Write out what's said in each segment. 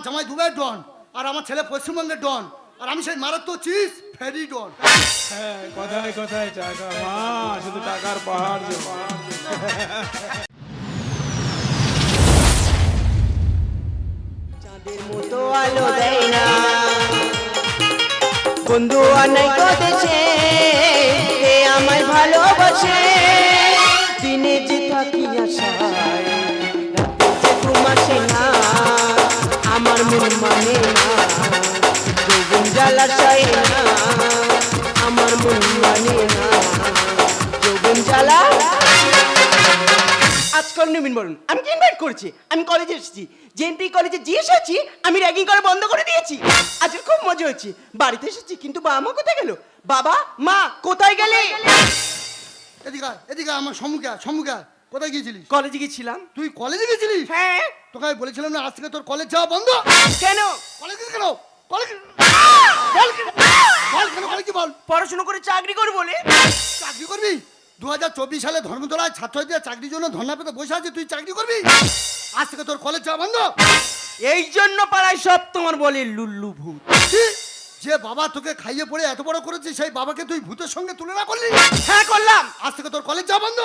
জামাই দুবাইয়ের ডন, আর আমার ছেলে পশ্চিমবঙ্গের ডন, আর আমি সেই মারাত্মক চিজ ফেরি ডন। হ্যাঁ, কথায় কথায় টাকা মা, শুধু টাকার পাহাড় যে চাঁদের মতো আলো দেয় না বন্ধু অনেক দেশে, এ আমায় ভালোবাসে। দিনে যে থাকি আশায়, রাতে যে ঘুম আসে না, আমার মন মানে না, যৌবন জ্বালা সয় না, আমার মন মানে না, যৌবন জ্বালা। আজকাল নবীন বরণ আমি কি ইনভাইট করেছি? আমি কলেজে এসেছি, জেএনটি কলেজে যে এসেছি আমি র্যাগিং করে বন্ধ করে দিয়েছি। আজকে খুব মজা হচ্ছে। বাড়িতে এসেছি কিন্তু বাবা মা কোথায় গেল? বাবা মা কোথায় গেলে? এদিকে এদিকে আমার সম্মুখে সম্মুখে। কোথায় গিয়েছিলিস? কলেজে গেছিলাম। তুই কলেজে গেছিলিস? হ্যাঁ। তোকে আমি বলেছিলাম না আজ থেকে তোর কলেজ যাওয়া বন্ধ। কেন? কলেজে কেন? কলেজ বল কেন? কলেজ কি বল? পড়াশোনা করে চাকরি করব বলে। চাকরি করবি? 2024 সালে ধর্মতলায় ছাত্রছাত্রীরা চাকরির জন্য ধর্ণা পেতে বসে আছে, তুই চাকরি করবি? আজ থেকে তোর কলেজ যাওয়া বন্ধ। এই জন্য পাড়ায় সব তোমার বলে লুল্লু ভূত। কি? যে বাবা তোকে খাইয়ে পড়ে এত বড় করেছে সেই বাবাকে তুই ভূতের সঙ্গে তুলনা করলি? হ্যাঁ করলাম। আজ থেকে তোর কলেজ যাওয়া বন্ধ।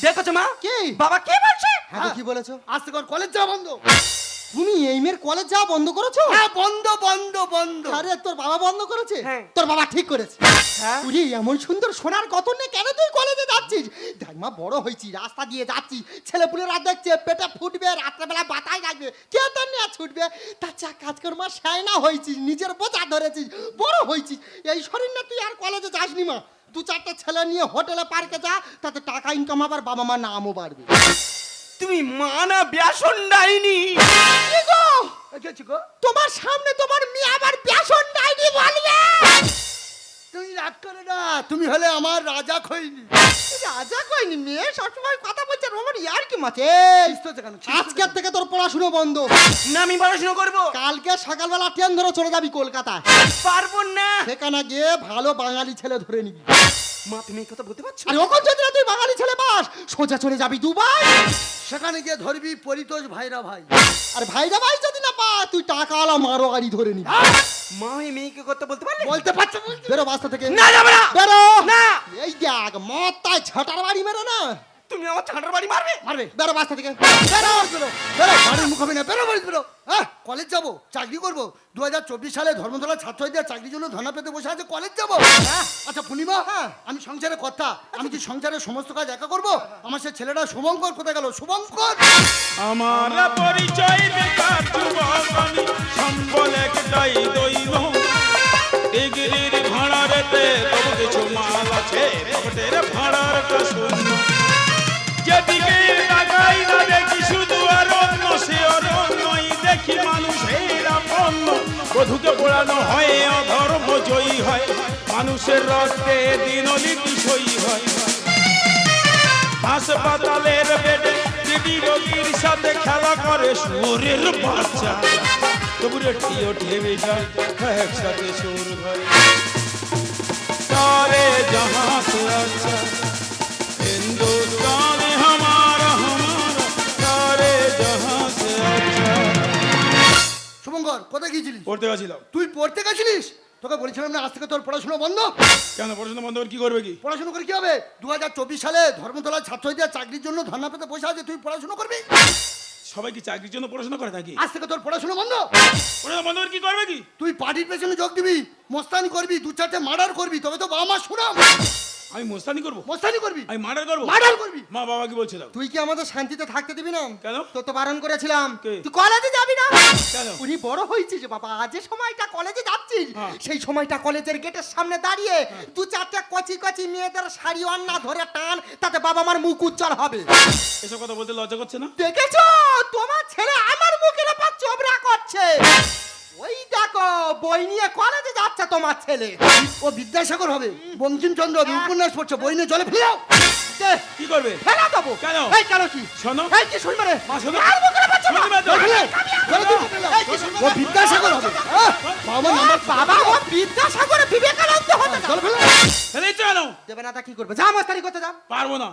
দেখেছো মা? কি? বাবা কে বলছে? হ্যাঁ, কি বলেছো? আজ থেকে তোর কলেজ যাওয়া বন্ধ। তুমি এই মেয়ের কলেজ যাওয়া বন্ধ করেছো? হ্যাঁ, বন্ধ বন্ধ বন্ধ। আরে তোর বাবা বন্ধ করেছে? হ্যাঁ। তোর বাবা ঠিক করেছে। হ্যাঁ। তুই এমন সুন্দর সোনার কত নেই, কেন তুই কলেজে যাচ্ছিস? দেখ মা, বড় হয়েছি, রাস্তা দিয়ে যাচ্ছি, ছেলেপুলেরা দেখছে, পেটে ফুটবে, রাত্রেবেলা বাতায় লাগবে, কে তোর নিয়ে ছুটবে? তার চা কাজ কর মা, সায়না হয়েছিস, নিজের বোঝা ধরেছিস, বড় হয়েছিস, এই শরীর না তুই আর কলেজে যাসনি মা। দু চারটা ছেলে নিয়ে হোটেলে পার্কে যা, তাতে টাকা ইনকাম আবার বাবা মা নামও বাড়বে। তুমি মানা বেসন ডাইনি। কি গো? এসেছি গো। তোমার সামনে তোমার মেয়ে আবার বেসন ডাইনি বলবে? তুই রাগ করে না, তুমি হলে আমার রাজা খইনি। রাজা কইনি, মেয়ে সবসময় কথা বলছে, রোমান ইয়ার কি মাছে। খিস্ত কেন? আজকের থেকে তোর পড়াশুনো বন্ধ। না আমি পড়াশোনা করবো। কালকে সকালবেলা ট্রেন ধরে চলে যাবি কলকাতা। পারবো না। সেখানে গিয়ে ভালো বাঙালি ছেলে ধরে নিবি। মা তুমি এই কথা বলতে পারছো? আর ওখান যদি না তুই বাঙালি ছেলে পাস, সোজা চলে যাবি দুবাই। সেখানে গিয়ে ধরবি পরিতোষ ভাইরা ভাই। আর ভাইরা ভাই যদি না পা, তুই টাকাওয়ালা মারো গাড়ি ধরে নিবি। মা এই মেয়েকে কথা বলতে পারলে? বলতে পারছো? বেরো বাস্তা থেকে। না যাবে না। বেরো না। এই দেখ মদ তাই ছাটার বাড়ি মেরো না। তুমি আমার ছাঁটার বাড়ি মারবে? মারবে। বেরো বাস্তা থেকে। বেরো বেরো বেরো, বাড়ির মুখ হবে না, বেরো বাড়ি বেরো। হ্যাঁ, কলেজ যাবো, চাকরি করবো। 2024 সালে ধর্মতলা ছাত্রছাত্রীরা চাকরির জন্য ধর্ণা পেতে বসে আছে, কলেজ যাবো। আচ্ছা পূর্ণিমা, আমি সংসারের কর্তা, আমি কি সংসারের সমস্ত কাজ একা করবো? আমার সে ছেলেটা শুভঙ্কর কোথায় গেল? শুভঙ্কর। আমার পরিচয় বেকার যুবক আমি, সম্বল একটাই দৈব। ডিগ্রির ভাড়ারেতে তবু কিছু মাল আছে, পকেটের ভাড়ারটা শূন্য। যেদিকে তাকাই না দেখি শুধু অরণ্য, সে অরণ্যই দেখি মানুষের আপন্ন। বধূকে পোড়ানো হয় অধর্ম জয়ী হয়, মানুষের রক্তে দিনলিপি সই হয়। হাসপাতালের বেডে দিদি রোগীর সাথে খেলা করে সুরের বাচ্চা, তবু রেডিও টেলিভিশন একসাথে সুর ধরে। सारे जहां से अच्छा हिंदुस्तान हमारा हमारा, सारे जहां से अच्छा। শুভঙ্কর কোথায় গিয়েছিলিস? পড়তে গেছিলাম। তুই পড়তে গেছিলিস? তোকে বলেছিলাম না আজ থেকে তোর পড়াশোনা বন্ধ। কেন পড়াশোনা বন্ধ করে কি করবে? কি পড়াশোনা করে কি হবে? 2024 সালে ধর্মতলা ছাত্রছাত্রীরা চাকরির জন্য ধর্ণা পেতে বসে আছে, তুই পড়াশোনা করবি? সবাই কি চাকরির জন্য পড়াশোনা করে নাকি? আজ থেকে তোর পড়াশোনা বন্ধ। পড়াশোনা বন্ধ করে কি করবে? কি তুই পার্টির পেছনে যোগ দিবি, মস্তানি করবি, দু চারটে মার্ডার করবি, তবে তো বাবা মা শুনাম। আমি মোস্তানি করবো? মস্তানি করবি, আমি মার্ডার করবো? মার্ডার করবি। মা বাবা কি বলছিল? তুই কি আমাদের শান্তিতে থাকতে দিবি না? কেন? তো তো বারণ করেছিলাম। কে? তুই কলেজে যাবি না। কেন? উনি বড় হয়েছিস বাবা, যে সময়টা কলেজে যাচ্ছিস, হ্যাঁ। সেই সময়টা কলেজের গেটের সামনে দাঁড়িয়ে দু চারটা কচি কচি মেয়েদের শাড়ি অন্না ধরে টান, তাতে বাবা মার মুখ উজ্জ্বল হবে। এসব কথা বলতে লজ্জা করছে না? দেখেছো তোমার ছেলে আমার মুখের উপর চোবরা করছে। ওই দেখো বই নিয়ে কলেজে যাচ্ছে তোমার ছেলে। ও বিদ্যাসাগর হবে, বঙ্কিমচন্দ্র হবে, উপন্যাস পড়ছে, বই নিয়ে জলে ফেলে দাও। কি করবে? ফেলা দেবো। কেন? এই কেন কি? শোনো। এই কি শুনবে রে? মা শোনো। আর মুখের উপর চোবরা। শুনবে তো? জলে ফেলে, জলে দিয়ে ফেলে দাও। এই কি শুনবে ও রে? বিদ্যাসাগর হবে। বাবা নাম্বার বাবা ও বিদ্যাসাগরে বিবেকানন্দ হতে জলে ফেলে। ফেলে কেন? দেবে না তা কি করবে? যা মাস্টারি করতে যা। পারবো না।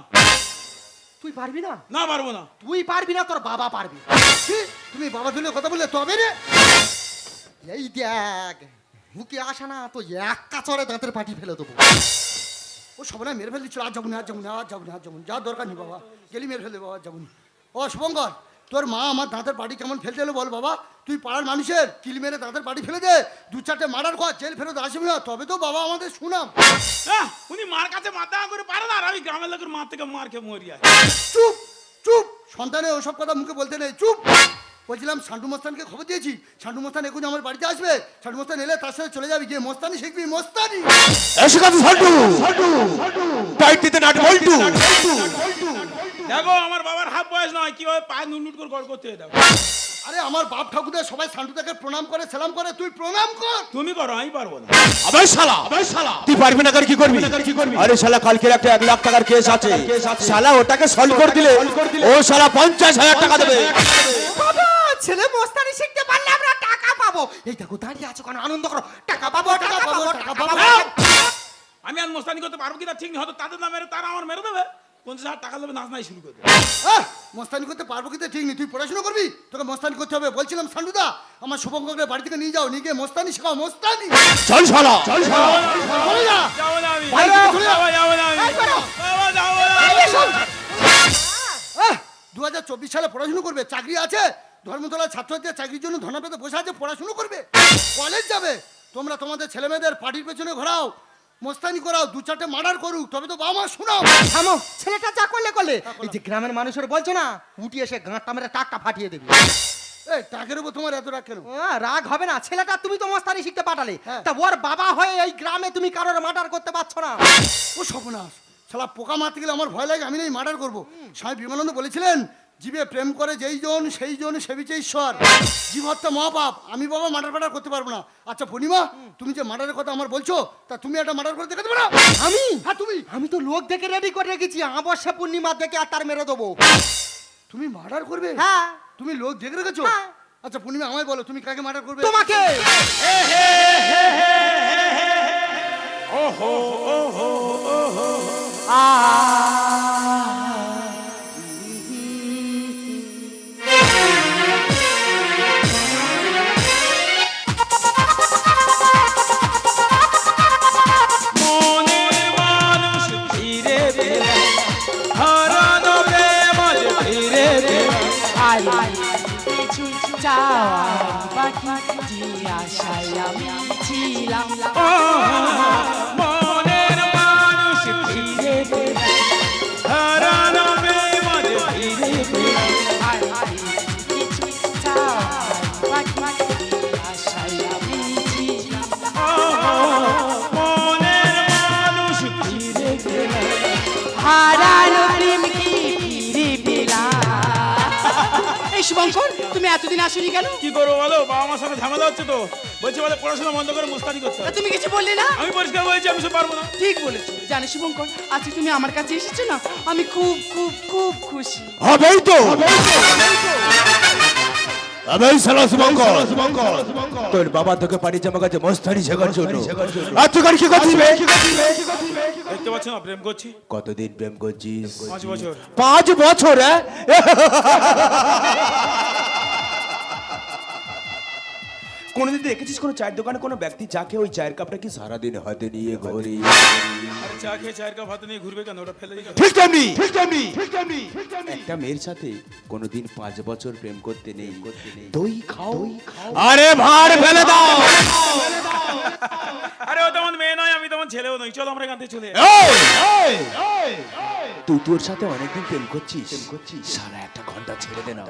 তুই পারবি না? না পারবো না। তুই পারবি না, তোর বাবা পারবি। কি? তুমি বাবা তুলে কথা বললে তবে রে? এই দেখ, মুখে আসা না তো এক কাচড়ে দাঁতের পাটি ফেলে দেবো। ও সব না মেরে ফেলে দিচ্ছিল, আর যাবো না, আর যাবো না, আর যাবো না, আর যাবো না, যা দরকার নেই বাবা, গেলি মেরে ফেলে বাবা, আর যাবো না। ও শুভঙ্কর, তোর মা আমার দাঁতের পাটি কেমন ফেলতে এলো বল বাবা। তুই পাড়ার মানুষের কিল মেরে দাঁতের পাটি ফেলে দে, 2-4টে মার্ডার কর, জেল ফেরত আসবি না, তবে তো বাবা আমাদের শুনাম। উনি মার কাছে মাথা করে পারে না, আর আমি গ্রামের লোকের মার থেকে মার খেয়ে মরি আর। চুপ চুপ, সন্তানে ওসব কথা মুখে বলতে নেই, চুপ। বলছিলাম সান্টু মস্তানকে খবর দিয়েছি, সান্টু মস্তান এখন আমার বাড়িতে আসবে, সান্টু মস্তান এলে তার সাথে চলে যাবি, গিয়ে মস্তানি শিখবি, মস্তানি। এসে গেছে সান্টু, টাইটিতে নাট বল্টু। দেখো আমার বাবার হাফ বয়স নয়, কিভাবে পায়ে নুট করে গড় করতে দেখো। আরে আমার বাপ ঠাকুরদের সবাই সান্টুদাকে প্রণাম করে, সালাম করে, তুই প্রণাম কর। তুমি করো, আমি পারবো না। আবে শালা, তুই পারবি না করে কি করবি? আরে শালা কালকের একটা 1 লাখ টাকার কেস আছে, শালা ওটাকে সলভ করে দিলে ও শালা 50,000 টাকা দেবে। বাবা, ছেলে মস্তানি শিখতে পারলে আমরা টাকা পাবো। এই দেখো দাঁড়িয়ে আছো কেন? আনন্দ করো, টাকা পাবো, টাকা পাবো, টাকা পাবো। আমি আর মোস্তানি করতে পারবো কিনা ঠিক নেই, হয়তো তাদের না মেরে তারা আমার মেরে দেবে, 50,000 টাকা দেবে, নাচ নাই শুরু করে দেবে। মস্তানি করতে পারবো কিন্তু ঠিক নেই, তুই পড়াশোনা করবি, তোকে মস্তানি করতে হবে। বলছিলাম সান্টুদা, আমার শুভঙ্করকে বাড়ি থেকে নিয়ে যাও, নিয়ে গিয়ে মস্তানি শেখাও, মস্তানি। চল শালা, চলে যা। যাবো না আমি, বাইরে চলে যাও। বাবা যাবো না আমি, এই করো। বাবা যাবো না। 2024 সালে পড়াশোনা করবে, চাকরি আছে, ধর্মতলার ছাত্রছাত্রীরা চাকরির জন্য ধনা পেতে বসে আছে, পড়াশোনা করবে, কলেজ যাবে। তোমরা তোমাদের ছেলে মেয়েদের পার্টির পেছনে ঘোরাও, মস্তানি করাও, 2-4টে মার্ডার করুক, তবে তো বাবা মা শোনাও। থামো, ছেলেটা যা করলে করলে। এই যে গ্রামের মানুষের বলছো না, উঠি এসে গাঁটটা মেরে টাকটা ফাটিয়ে দেবে। এই টাকের উপর তোমার এত রাগ কেন? রাগ হবে না, ছেলেটা তুমি তো মস্তানি শিখতে পাঠালে, হ্যাঁ। তা ওর বাবা হয়ে এই গ্রামে তুমি কারোর মার্ডার করতে পারছো না। ও সর্বনাশ, শালা পোকা মারতে গেলে আমার ভয় লাগে, আমি নেই মার্ডার করবো। স্বামী বিবেকানন্দ বলেছিলেন, জীবে প্রেম করে যেই জন সেই জন সেবিছে ঈশ্বর, জীব হত্যা মহাপাপ। আমি বাবা মার্ডার করতে পারবো না। আচ্ছা পূর্ণিমা, তুমি যে মার্ডারের কথা আমার বলছো, তা তুমি একটা মার্ডার করে দেখাতে পারো? আমি? হ্যাঁ তুমি। আমি তো লোক দেখে রেডি করে রেখেছি, অবশ্য পূর্ণিমা দেখে আর তার মেরে দেবো। তুমি মার্ডার করবে? হ্যাঁ। তুমি লোক দেখে রেখেছো? হ্যাঁ। আচ্ছা পূর্ণিমা আমায় বলো, তুমি কাকে মার্ডার করবে? তোমাকে। ওহো ওহো ওহো, মনের মানুষ ফিরে পেলাম, হারানো প্রেম আজ ফিরে পেলাম। কিছু চাওয়া বাকি যে আশায় আমি ছিলাম। মনের মানুষ ফিরে পেলাম, হারানো প্রেম আজ ফিরে পেলাম। কিছু চাওয়া বাকি যে আশায় আমি ছিলাম। মনের মানুষ ফিরে পেলাম। হারানো প্রেম কি ফিরে পেলাম। এই শুভঙ্কর, তুমি এতদিন আসোনি কেন? কি করবো বলো, বাবা মার সাথে ঝামেলা হচ্ছে তো, বলছে বলে পড়াশোনা বন্ধ করে মুস্তানি করতে তা হবে। তুমি কিছু বললে না? আমি পরিষ্কার বলেছি আমি সব পারবো না। ঠিক বলেছো। জানো শুভঙ্কর, আজকে তুমি আমার কাছে এসেছো না, আমি খুব খুব খুব খুশি। হবেই তো। আবে শালা শুভঙ্কর, তোর বাবা তোকে পাঠিয়েছে আমার কাছে মস্তানি শেখার জন্য, আর তুই কি করছিস বে? দেখতে পাচ্ছ না প্রেম করছি, কতদিন প্রেম করছিস? 5 বছর। 5 বছর? কোনদিন দেখেছিস কোনো চায়ের দোকানে কোনো ব্যক্তি যাকে ওই চায়ের কাপটা কি সারাদিন হাতে নিয়ে ঘোরে? আরে চা খেয়ে চায়ের কাপ হাতে নিয়ে ঘুরবে কেন, ওটা ফেলে দিই কেন? ঠিক তেমনি একটা মেয়ের সাথে কোনোদিন 5 বছর প্রেম করতে নেই, দই খাও, আরে ভাড় ফেলে দাও। আরে ও তেমন মেয়ে নয়, আমি তেমন ছেলেও নই, চলো আমরা এখান থেকে চলে যাই। তুই তোর সাথে অনেকদিন প্রেম করছিস, সারা 1 ঘন্টা ছেড়ে দে না,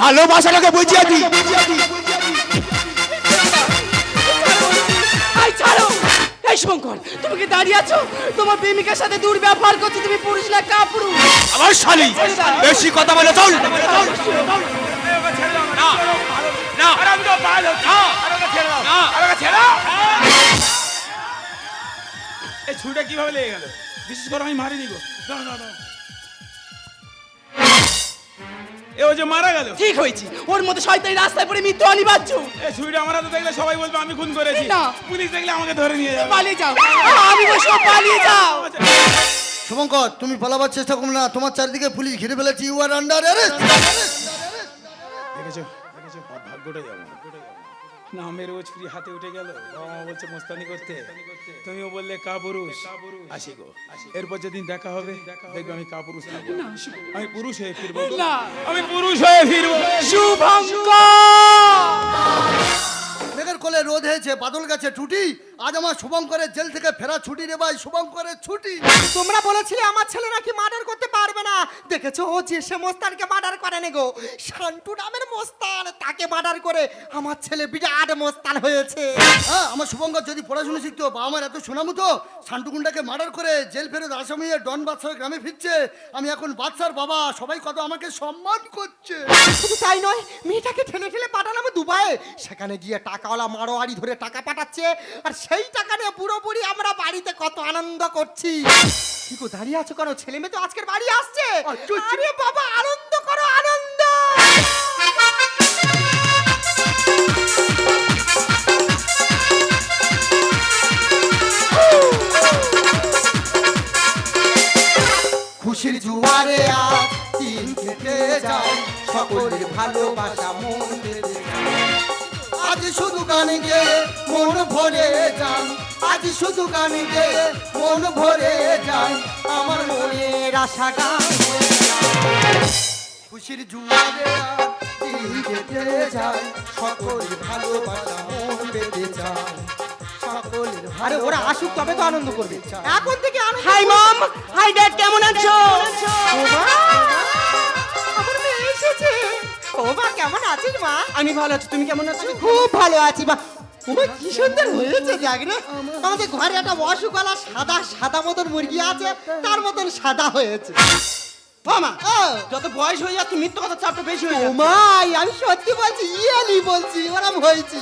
ভালোবাসাটাকে বুঝিয়ে দি। আই ছাড়ো! এই শুভঙ্কর, তুমি কি দাঁড়িয়ে আছো? তোমার প্রেমিকার সাথে দুর্ব্যবহার করছো, তুমি পুরুষ না কাপুরুষ। আমার শালি বেশি কথা বলে চল। না আরে আমি তো পাগল হচ্ছি। আরে ওকে ছেড়ে দাও, আরে ওকে ছেড়ে দাও। এই ছুরিটা কিভাবে লেগে গেল? বিশেষ করে আমি মারিনি গো। দাঁড়া দাঁড়া দাঁড়া। এ ও যে মারা গেল। ঠিক হয়েছে, ওর মধ্যে শয়তানি রাস্তায় পড়ে মৃত্যু অনিবার্য। এই ছুরিটা আমার হাতে দেখলে সবাই বলবে আমি খুন করেছি। না। পুলিশ দেখলে আমাকে ধরে নিয়ে যাবে। পালিয়ে যাও, আমি বলছি পালিয়ে যাও। শুভঙ্কর, তুমি পালাবার চেষ্টা করো না, তোমার চারিদিকে পুলিশ ঘিরে ফেলেছি, ইউ আর আন্ডার অ্যারেস্ট। দেখেছো দেখেছো ভাগ্যটা যাবো না, আমি রোজ ফ্রি হাতে উঠে গেল, বাবা মা বলছে মস্তানি করতে, তুমিও বললে কাপুরুষ। আসি গো, এরপর যেদিন দেখা হবে দেখবে আমি কাপুরুষ থাকবো না, আমি পুরুষ হয়ে ফিরবো, আমি পুরুষ হয়ে ফিরবো। মেঘের কোলে রোদ হয়েছে, বাদল গাছে টুটি, আজ আমার শুভঙ্করের জেল থেকে ফেরা ছুটি রে ভাই, শুভঙ্করের ছুটি। তোমরা বলেছিলে আমার ছেলে নাকি মার্ডার করতে পারবে না, দেখেছো ও যে সে মোস্তানকে মার্ডার করে নে গো, শান্টু নামের মোস্তান, তাকে মার্ডার করে আমার ছেলে বিরাট মোস্তান হয়েছে। হ্যাঁ, আমার শুভঙ্কর যদি পড়াশোনা শিখতো, বাবা আমার এত শোনামতো, শান্তুকুন্ডাকে মার্ডার করে জেল ফেরত আসামি হয়ে ডন বাদশাহ গ্রামে ফিরছে, আমি এখন বাদশার বাবা, সবাই কত আমাকে সম্মান করছে। শুধু তাই নয়, মেয়েটাকে ঠেলে ঠেলে পাঠালাম দুবাইয়ে, সেখানে গিয়ে টাকাওয়ালা মারোয়ারি ধরে টাকা পাঠাচ্ছে, আর সেই টাকা নিয়ে পুরোপুরি আমরা বাড়িতে কত আনন্দ করছি। কি গো দাঁড়িয়ে আছো কেন? ছেলে মেয়ে তো আজকের বাড়ি আসছে। আরে বাবা, আনন্দ করো, আনন্দ। খুশির জুয়ারে আজ দিন কেটে যায়, সকলের ভালোবাসা মন পেতে যায়। আজ শুধু গান গেয়ে মন ভরে যান, আজ শুধু গান গেয়ে মন ভরে যান, আমার মনের আশা গান হয়ে যায়। খুশির জুয়ারে আজ দিন কেটে যায়, সকলের ভালোবাসা মন পেতে যায়, সকলের। আরে ওরা আসুক তবে তো আনন্দ করবে, এখন থেকে আনন্দ। হাই মম, হাই ড্যাড, কেমন আছো? আমার মেয়ে এসেছে। ও মা, কেমন আছিস মা? আমি ভালো আছি, তুমি কেমন আছো? খুব ভালো আছি মা। ওমা, কি সুন্দর হয়েছে দেখ রে, আমাদের ঘরে একটা অসুগলা সাদা সাদা মতন মুরগি আছে, তার মতন সাদা হয়েছে। মামা, ও যত বয়স হয়ে যাচ্ছে মিথ্যে কথা চাপটা বেশি হয়ে ও যাচ্ছে। মা, আমি সত্যি বলছি, ইয়ালি বলছি, ওরম হয়েছি।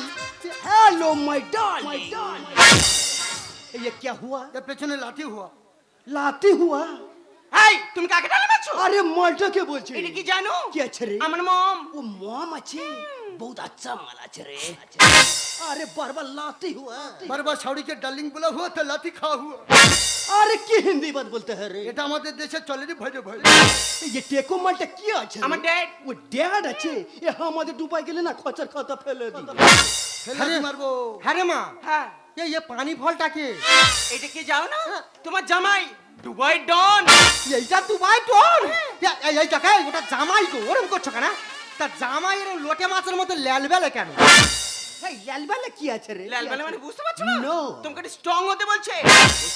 হ্যালো মাই ডার্লিং, ये क्या हुआ? এর পেছনে লাঠি হুয়া। लाते हुआ? এই তুমি কাকে ডালে মারছো? আরে মালটাকে বলছি। এটা কি জানো? কি আছে রে? আমার মম। ও মম আছে, বহুত আচ্ছা মাল আছে রে। আরে বারবার लाते हुआ। বারবার শাওরিকে ডার্লিং বলা হুয়া তো লাঠি খাওয়া হুয়া। আরে কি হিন্দি বাত বলতে है রে? এটা আমাদের দেশে চলে রে ভয়ে ভয়ে। ये টেকো মালটা কি আছে? আমার ড্যাড। ও ড্যাড আছে? এ আমাদের দুবাই গেলে না খচার খাতা ফেলে দি। ফেলে কি মারবো? হ্যাঁ রে মা, হ্যাঁ, ये পানি ফলটাকে এটা কি জানো না? তোমার জামাই দুবাই ডন। এইটা দুবাই টন। এইটাকে ওটা জামাই গো, ওরম করছো কেন? তা জামাই এর লোটে মাছের মতো ল্যালবেলে কেন? এই লালবালা কি আছে রে? লালবালা মানে বুঝতে পারছো না? নো, তোমাকে স্ট্রং হতে বলছে।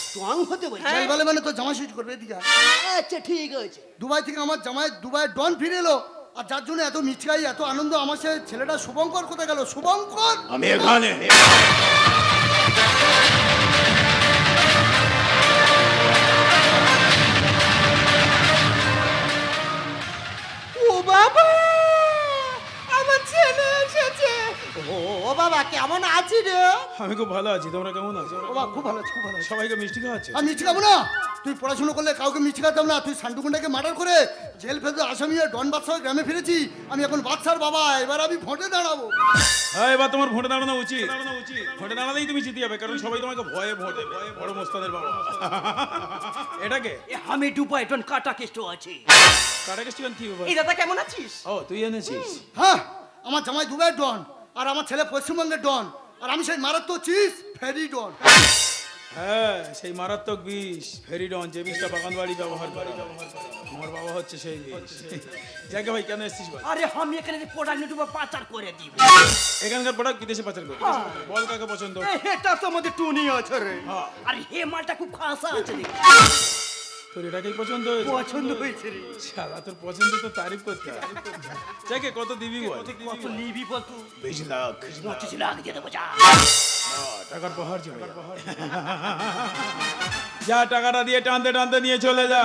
স্ট্রং হতে বলছে। চাল বলে মানে তো জামা সুইচ করবে এদিকে আয়। আচ্ছা ঠিক আছে। দুবাই থেকে আমার জামাই দুবাই ডন ফিরে এলো, আর যার জন্য এত মিষ্টি এত আনন্দ, আমার সে ছেলেটা শুভঙ্কর কোথায় গেল? শুভঙ্কর আমি এখানে। ও বাবা, আমার ছেলে এসেছে। ও বাবা, কেমন আছি রে? আমি খুব ভালো আছি, তোমরা কেমন আছো? ও বাবা, খুব ভালো আছে, খুব ভালো আছে। সবাইকে মিষ্টি খাওয়াচ্ছে? আমি মিষ্টি খাবো না? তুই পড়াশোনা করলে কাউকে মিষ্টি খাতাম না, তুই শান্তুকুন্ডাকে মার্ডার করে জেল ফেলতে আসামি হয়ে ডন বাদশাহ গ্রামে ফিরেছি, আমি এখন বাদশার বাবা, এবার আমি ভোটে দাঁড়াবো। হ্যাঁ, এবার তোমার ভোটে দাঁড়ানো উচিত। ভোটে দাঁড়ালেই তুমি জিতে যাবে, কারণ সবাই তোমাকে ভয়ে ভোট দেবে। বড় মোস্তানের বাবা। এটাকে আমি দুবাই ডন কাটা কেষ্ট আছি। কাটাকে স্টিফেন কি ব্যাপার? এই দাদা কেমন আছিস? ও তুই এনেছিস? হ্যাঁ, আমার জামাই দুবাইয়ের ডন, আর আমার ছেলে পশ্চিমবঙ্গের ডন, আর আমি সেই মারাত্মক চিজ ফেরি ডন। হ্যাঁ, সেই মারাত্মক বিষ ফেরিডন, যে বিষটা বাগান বাড়ি ব্যবহার করে। আমার বাবা হচ্ছে সেই বিষ। যাকে ভাই কেন এসেছিস বল? আরে আমি এখানে যে প্রোডাক্ট ইউটিউবে পাচার করে দিব। এখানকার প্রোডাক্ট বিদেশে পাচার করে বল কাকে পছন্দ? এটা তো আমাদের টুনি আছে রে। হ্যাঁ, আরে হে মালটা খুব খাসা আছে রে। তোর এটাকেই পছন্দ হয়েছে? পছন্দ হয়েছে রে। শালা তোর পছন্দ তো তারিফ করতে হয়। যাকে কত দিবি বল? কত নিবি বল তুই? 20 লাখ। 25 লাখ দিয়ে দেবো যা। টাকার পাহাড় জমে যা, টাকাটা দিয়ে টানতে টানতে নিয়ে চলে যা।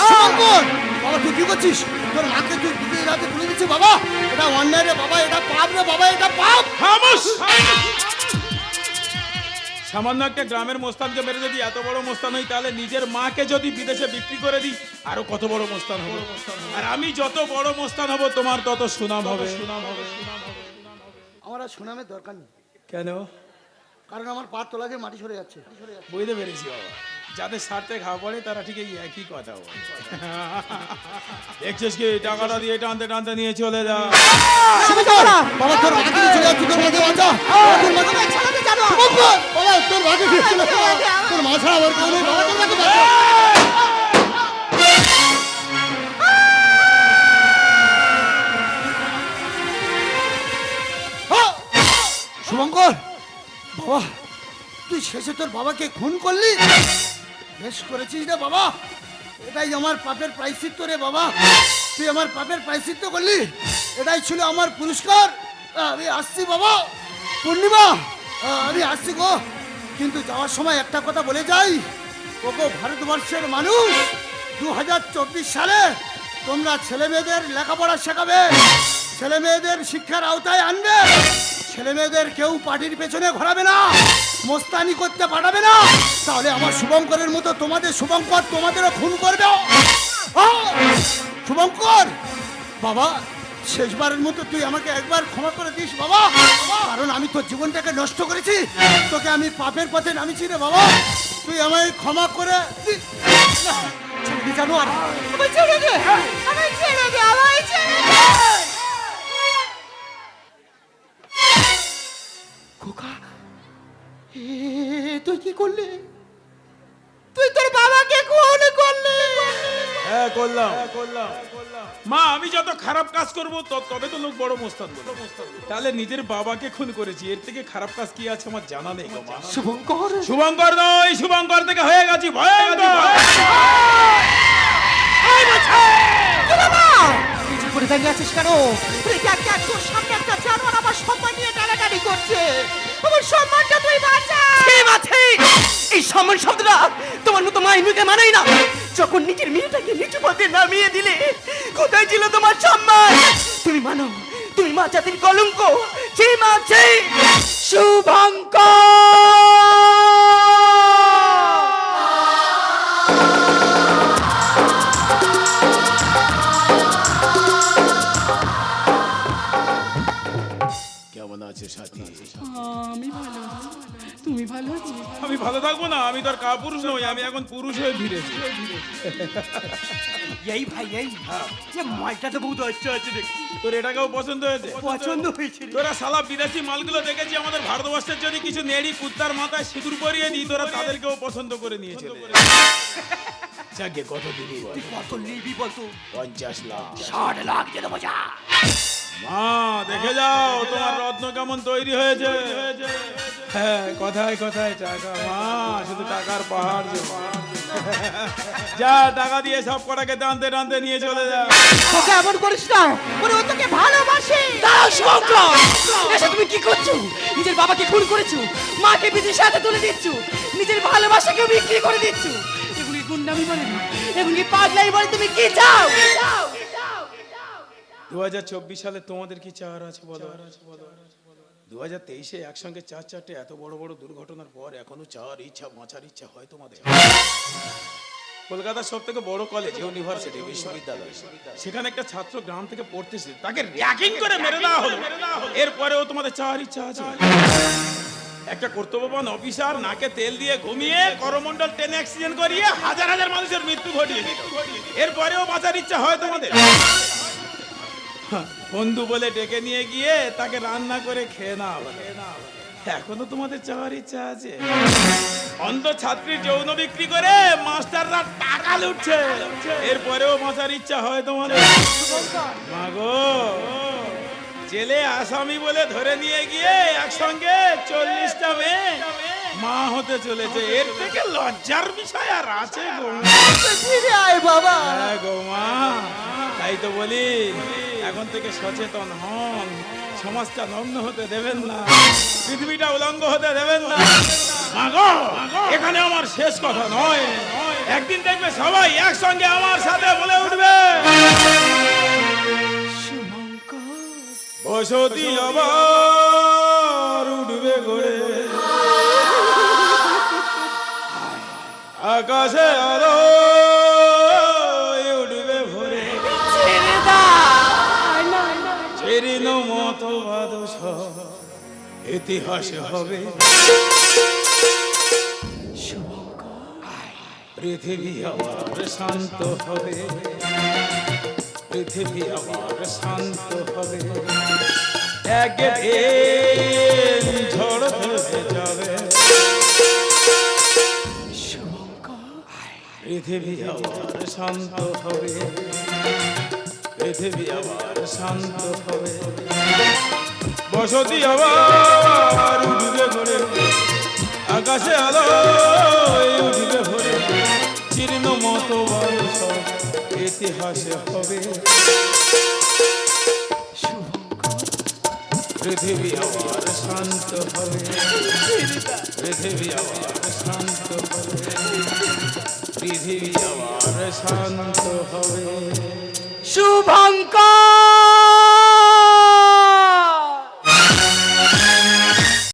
শুভঙ্কর, বাবা তুই কি করছিস? তোর মাকে তুই বিদেশ রাতে তুলে দিচ্ছিস বাবা, এটা অন্যায় রে বাবা, এটা পাপ রে বাবা, এটা পাপ। খামোশ! সামান্য একটা গ্রামের মোস্তানকে মেরে যদি এত বড় মোস্তান হই, তাহলে নিজের মাকে যদি বিদেশে বিক্রি করে দিই, আরো কত বড় মোস্তান হবে। আর আমি যত বড় মোস্তান হব, তোমার তত সুনাম হবে। আমার আর সুনামের দরকার নেই, কেন? কারণ আমার পা তোলা দিয়ে মাটি সরে যাচ্ছে। বুঝতে পেরেছি বাবা, যাদের স্বার্থে খাওয়া পড়ে তারা ঠিক এই একই কথা বলে। দেখছিস কি টাকাটা দিয়ে টানতে টানতে নিয়ে চলে যা। বাবা তোর মাকে নিয়ে চলে যাচ্ছি, তোর মাকে বাঁচা। তোর মাকে শুভঙ্কর, বাবা তোর মাকে নিয়ে চলে যা। তোর মা ছাড়া আমার কেউ নেই, বাবা তোর মাকে বাঁচা। শুভঙ্কর, বাবা তুই শেষে তোর বাবাকে খুন করলি? বেশ করেছিস রে বাবা, এটাই আমার পাপের প্রায়শ্চিত্ত রে বাবা। তুই আমার পাপের প্রায়শ্চিত্ত করলি, এটাই ছিল আমার পুরস্কার। আমি আসছি বাবা। পূর্ণিমা, আমি আসছি গো, কিন্তু যাওয়ার সময় একটা কথা বলে যাই। ওগো ভারতবর্ষের মানুষ, 2024 সালে তোমরা ছেলে মেয়েদের লেখাপড়া শেখাবে, ছেলে মেয়েদের শিক্ষার আওতায় আনবে, ছেলে মেয়েদের কেউ পার্টির পেছনে ঘোরাবে না, মোস্তানি করতে পাঠাবে না। তাহলে আমার শুভঙ্করের মতো তোমাদের শুভঙ্কর তোমাদেরও খুন করবে। শুভঙ্কর বাবা, শেষবারের মতো তুই আমাকে একবার ক্ষমা করে দিস বাবা, কারণ আমি তোর জীবনটাকে নষ্ট করেছি, তোকে আমি পাপের পথে নামিয়েছি রে বাবা। তুই আমায় ক্ষমা করে দিস। জানোয়ার, আমায় ছেড়ে দে, আমায় ছেড়ে দে, আমায় ছেড়ে দে। খোকা, তুই কি করলি? তুই তোর বাবাকে খুন করলি? হ্যাঁ করলাম। মা আমি যত খারাপ কাজ করব তবে তো লোক বড় মোস্তান বলবে। তাহলে নিজের বাবাকে খুন করেছি, এর থেকে খারাপ কাজ কি আছে আমার জানা নেই গো মা। শুভঙ্কর, শুভঙ্কর নয়, শুভঙ্কর থেকে হয়ে গেছি ভয়ঙ্কর। কিছু করে দাঁড়িয়ে আছিস কেন? তোর সামনে একটা জানোয়ার আমার সম্মান নিয়ে টানাটানি করছে, আমার সম্মানটা তুই বাঁচা। এই সম্মান শব্দটা তোমার মতো মাইনুকে মানাই না। যখন নিজের মেয়েটাকে নিচু পথে নামিয়ে দিলে, কোথায় ছিল তোমার সম্মান? তুমি মানো, তুমি মা জাতির কলঙ্ক, যে মা সেই কেমন আছে সাথী? আমি ভালো, তুমি ভালো আছো? আমি ভালো থাকবো না? আমি তো আর কাপুরুষ নই, আমি এখন পুরুষ হয়ে ফিরেছি। এই ভাই এই যে মালটা তো বহুত আচ্ছা আছে দেখি। তোর এটাকেও পছন্দ হয়েছে? পছন্দ হয়েছে রে। তোরা সালা বিদেশি মালগুলো দেখেছি আমাদের ভারতবর্ষের যদি কিছু নেড়ি কুত্তার মাথায় সিঁদুর পরিয়ে দিই, তোরা তাদেরকেও পছন্দ করে নিয়েছে। যাকে কত দিবি বল? কত নিবি বলতো? 50 লাখ। 60 লাখ দিয়ে দেবো যা। মা দেখে যাও তোমার রত্ন কেমন তৈরি হয়েছে। হ্যাঁ কথায় কথায় টাকা, মা শুধু টাকার পাহাড় যে। যা টাকা দিয়ে সব কটাকে টানতে টানতে নিয়ে চলে যা। তোকে এমন করিস না, ওরে ও তোকে ভালোবাসে। দাঁড়াও শুভঙ্কর, এসে তুমি কি করছো? নিজের বাবাকে খুন করেছো, মাকে বিদেশে হাতে তুলে দিচ্ছ, নিজের ভালোবাসাকে বিক্রি করে দিচ্ছ। এগুলি গুন্ডামি বলে না, এগুলি পাগলাই বলে। তুমি কি চাও? 2024 সালে তোমাদের কি চাওয়ার আছে বলো? 2023-এ একসঙ্গে 4-4টে এত বড় বড় দুর্ঘটনার পর এখনো চাওয়ার ইচ্ছা, বাঁচার ইচ্ছা হয় তোমাদের? কলকাতার সব থেকে বড় কলেজ ইউনিভার্সিটি বিশ্ববিদ্যালয়, সেখানে একটা ছাত্র গ্রাম থেকে পড়তেছে, তাকে র্যাগিং করে মেরে দেওয়া হলো। এরপরেও তোমাদের চাওয়ার ইচ্ছা আছে? একটা কর্তব্যবান অফিসার নাকে তেল দিয়ে ঘুমিয়ে করমণ্ডল ট্রেনে অ্যাক্সিডেন্ট করিয়ে হাজার হাজার মানুষের মৃত্যু ঘটিয়ে দিল। এরপরেও বাঁচার ইচ্ছা হয় তোমাদের? বন্ধু বলে ডেকে নিয়ে গিয়ে তাকে রান্না করে খেয়ে না বলে এখনো তোমাদের চাওয়ার ইচ্ছা আছে? অন্ধ ছাত্রীর যৌন বিক্রি করে মাস্টাররা টাকা লুটছে, এরপরেও বাঁচার ইচ্ছা হয় তোমাদের? মাগো, জেলে আসামি বলে ধরে নিয়ে গিয়ে একসঙ্গে 40টা মেয়ে মা হতে চলেছে, এর থেকে লজ্জার বিষয় আর আছে গো? ফিরে আয় বাবা। হ্যাঁ গো মা, তাই তো বলি এখন থেকে সচেতন হন, সমাজটা নগ্ন হতে দেবেন না, পৃথিবীটা উলঙ্গ হতে দেবেন না। মাগো, এখানে আমার শেষ কথা নয়, একদিন দেখবে সবাই একসঙ্গে আমার সাথে বলে উঠবে, বসতি আবার উঠবে গড়ে, আকাশে আলো উঠবে ভরে, ছেড়িন মতবাদ সব ইতিহাসে হবে। পৃথিবী আবার শান্ত হবে, পৃথিবী আবার শান্ত হবে, একদিন ঝড় ধরে যাবে, পৃথিবী আবার শান্ত হবে, পৃথিবী আবার শান্ত হবে, বসতি আবার উঠবে ঘরে, আকাশে আলো উঠবে ঘরে, চিহ্ন মতো বর্ষ ইতিহাসে হবে, পৃথিবী আবার শান্ত হবে, পৃথিবী আবার শান্ত হবে, পৃথিবী আবার শান্ত হবে। শুভঙ্কর